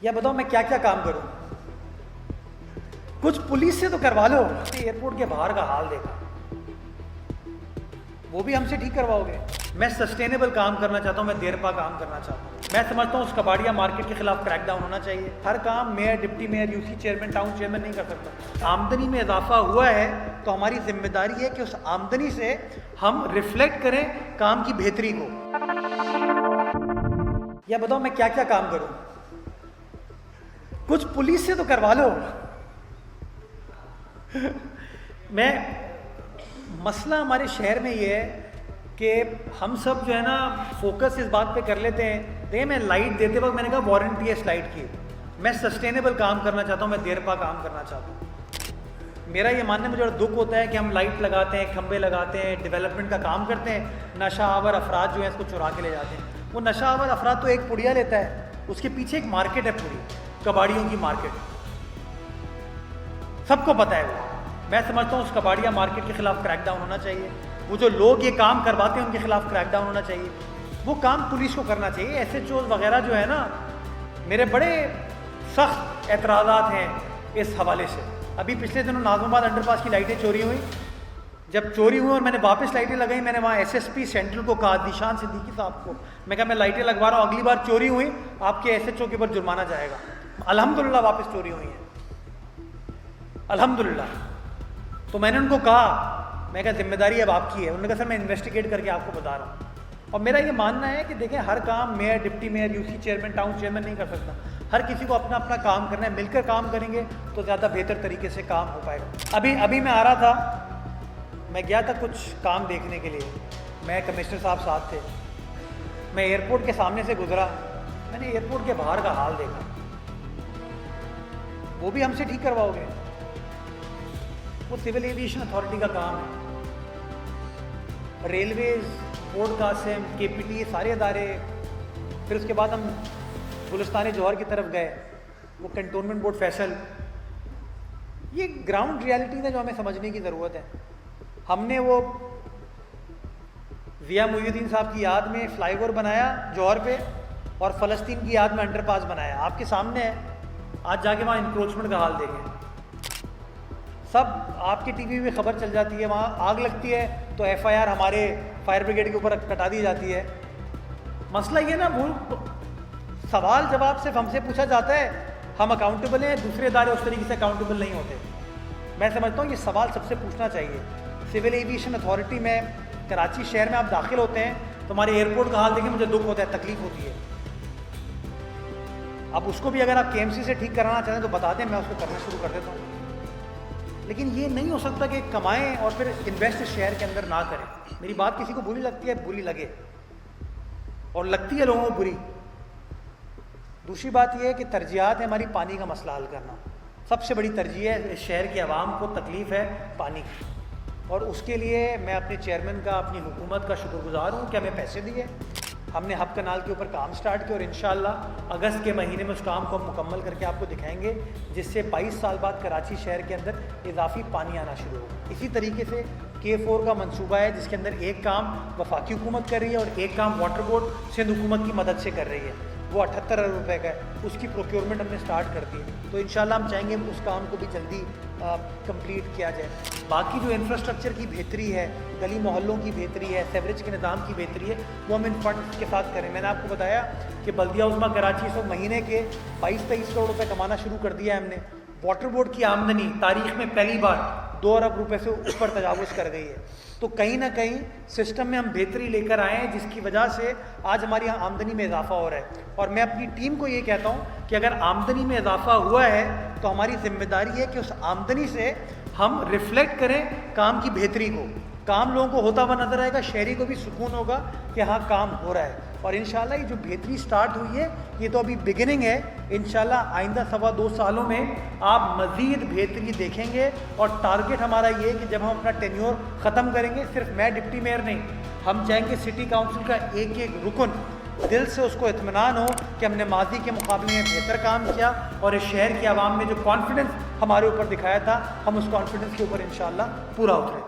या बताओ मैं क्या क्या काम करूं। कुछ पुलिस से तो करवा लो। एयरपोर्ट के बाहर का हाल देखा, वो भी हमसे ठीक करवाओगे। मैं सस्टेनेबल काम करना चाहता हूं, मैं देरपा काम करना चाहता हूं। मैं समझता हूं उस कबाड़िया मार्केट के खिलाफ क्रैकडाउन होना चाहिए। हर काम mayor, deputy mayor, UC chairman, town chairman नहीं कर सकता। आमदनी में इजाफा हुआ है तो हमारी जिम्मेदारी है कि उस आमदनी से हम रिफ्लेक्ट करें काम की बेहतरी को। या बताओ मैं क्या क्या काम करूं। कुछ पुलिस से तो करवा लो। मसला हमारे शहर में ये है कि हम सब जो है ना फोकस इस बात पे कर लेते हैं। देखिए, मैं लाइट देते वक्त मैंने कहा वारंटी है इस लाइट की। मैं सस्टेनेबल काम करना चाहता हूँ, मैं देरपा काम करना चाहता हूँ। मेरा ये मानने में जो दुख होता है कि हम लाइट लगाते हैं, खंबे लगाते हैं, डेवलपमेंट का काम करते हैं, नशा आवर अफराद जो है इसको चुरा के ले जाते हैं। वो नशा आवर अफराद तो एक पुड़िया लेता है, उसके पीछे एक मार्केट है, पूरी कबाड़ियों की मार्केट, सबको पता है वो। मैं समझता हूँ उस कबाड़िया मार्केट के खिलाफ क्रैकडाउन होना चाहिए। वो जो लोग ये काम करवाते हैं उनके खिलाफ क्रैकडाउन होना चाहिए। वो काम पुलिस को करना चाहिए। SHOs वगैरह जो है ना, मेरे बड़े सख्त एतराज़ात हैं इस हवाले से। अभी पिछले दिनों नाज़िमाबाद अंडरपास की लाइटें चोरी हुई। जब चोरी हुई और मैंने वापस लाइटें लगाई, मैंने वहाँ SSP सेंट्रल को कहा, दिशान सिद्दीकी साहब को, मैं कहा मैं लाइटें लगवा रहा हूँ, अगली बार चोरी हुई आपके SHO के ऊपर जुर्माना जाएगा। अल्हम्दुलिल्लाह वापस चोरी हुई है, अल्हम्दुलिल्लाह। तो मैंने उनको कहा, मैं कहा जिम्मेदारी अब आपकी है। उन्होंने कहा सर मैं इन्वेस्टिगेट करके आपको बता रहा हूँ। और मेरा ये मानना है कि देखें, हर काम mayor, deputy mayor, UC chairman, town chairman नहीं कर सकता। हर किसी को अपना अपना काम करना है। मिलकर काम करेंगे तो ज़्यादा बेहतर तरीके से काम हो पाएगा। अभी मैं आ रहा था, मैं गया था कुछ काम देखने के लिए। मैं कमिश्नर साहब साथ थे। मैं एयरपोर्ट के सामने से गुजरा, मैंने एयरपोर्ट के बाहर का हाल देखा। वो भी हमसे ठीक करवाओगे? वो सिविल एविएशन अथॉरिटी का काम है। रेलवेज, पोर्ट कासिम, KPT, सारे अदारे। फिर उसके बाद हम गुलिस्तान जौहर की तरफ गए, वो कंटोनमेंट बोर्ड फैसल। ये ग्राउंड रियलिटी है जो हमें समझने की ज़रूरत है। हमने वो ज़िया मुईनुद्दीन साहब की याद में फ्लाईओवर बनाया जौहर पे, और फ़लस्तीन की याद में अंडरपास बनाया। आपके सामने है, आज जाके वहाँ इंक्रोचमेंट का हाल देखें। सब आपके टीवी में खबर चल जाती है। वहाँ आग लगती है तो FIR हमारे फायर ब्रिगेड के ऊपर कटा दी जाती है। मसला ये ना, वो सवाल जवाब सिर्फ हमसे पूछा जाता है, हम अकाउंटेबल हैं, दूसरे इदारे उस तरीके से अकाउंटेबल नहीं होते। मैं समझता हूँ ये सवाल सबसे पूछना चाहिए। सिविल एविएशन अथॉरिटी में कराची शहर में आप दाखिल होते हैं तो हमारे एयरपोर्ट का हाल देखें, मुझे दुख होता है, तकलीफ होती है। अब उसको भी अगर आप KMC से ठीक कराना चाहें तो बता दें, मैं उसको करना शुरू कर देता हूँ। लेकिन ये नहीं हो सकता कि कमाएं और फिर इन्वेस्ट शहर के अंदर ना करें। मेरी बात किसी को बुरी लगती है, बुरी लगे, और लगती है लोगों को बुरी। दूसरी बात यह है कि तरजीहात है हमारी पानी का मसला हल करना। सबसे बड़ी तरजीह है, इस शहर की आवाम को तकलीफ़ है पानी की, और उसके लिए मैं अपने चेयरमैन का, अपनी हुकूमत का शुक्रगुजार हूँ कि हमें पैसे दिए। हमने हब कनाल के ऊपर काम स्टार्ट किया और इंशाअल्लाह अगस्त के महीने में उस काम को हम मुकम्मल करके आपको दिखाएंगे, जिससे 22 साल बाद कराची शहर के अंदर इजाफी पानी आना शुरू होगा। इसी तरीके से K4 का मंसूबा है, जिसके अंदर एक काम वफाकी हुकूमत कर रही है और एक काम वाटर बोर्ड सिंध हुकूमत की मदद से कर रही है। वो 78 अरब रुपये का है, उसकी प्रोक्योरमेंट हमने स्टार्ट कर दी है। तो इंशाल्लाह हम चाहेंगे उस काम को भी जल्दी कंप्लीट किया जाए। बाकी जो इंफ्रास्ट्रक्चर की बेहतरी है, गली मोहल्लों की बेहतरी है, सेवरेज के निज़ाम की बेहतरी है, वो हम इन फंड के साथ करें। मैंने आपको बताया कि बल्दिया उज़्मा कराची से महीने के 22-23 करोड़ रुपये कमाना शुरू कर दिया है हमने। वाटर बोर्ड की आमदनी तारीख में पहली बार 2 अरब रुपये से ऊपर तजावुज़ कर गई है। तो कहीं ना कहीं सिस्टम में हम बेहतरी लेकर आए हैं, जिसकी वजह से आज हमारी आमदनी में इजाफा हो रहा है। और मैं अपनी टीम को ये कहता हूँ कि अगर आमदनी में इजाफा हुआ है तो हमारी जिम्मेदारी है कि उस आमदनी से हम रिफ्लेक्ट करें काम की बेहतरी को। काम लोगों को होता हुआ नजर आएगा, शहरी को भी सुकून होगा कि हाँ काम हो रहा है। और इंशाल्लाह ये जो बेहतरी स्टार्ट हुई है, ये तो अभी बिगिनिंग है। इंशाल्लाह आइंदा 2.25 सालों में आप मज़ीद बेहतरी देखेंगे। और टारगेट हमारा ये है कि जब हम अपना टेन्योर ख़त्म करेंगे, सिर्फ मैं डिप्टी मेयर नहीं, हम चाहेंगे सिटी काउंसिल का एक एक रुकन दिल से उसको इत्मीनान हो कि हमने माजी के मुकाबले में बेहतर काम किया, और इस शहर की आवाम ने जो कॉन्फिडेंस हमारे ऊपर दिखाया था, हम उस कॉन्फिडेंस के ऊपर इंशाल्लाह पूरा उतरे।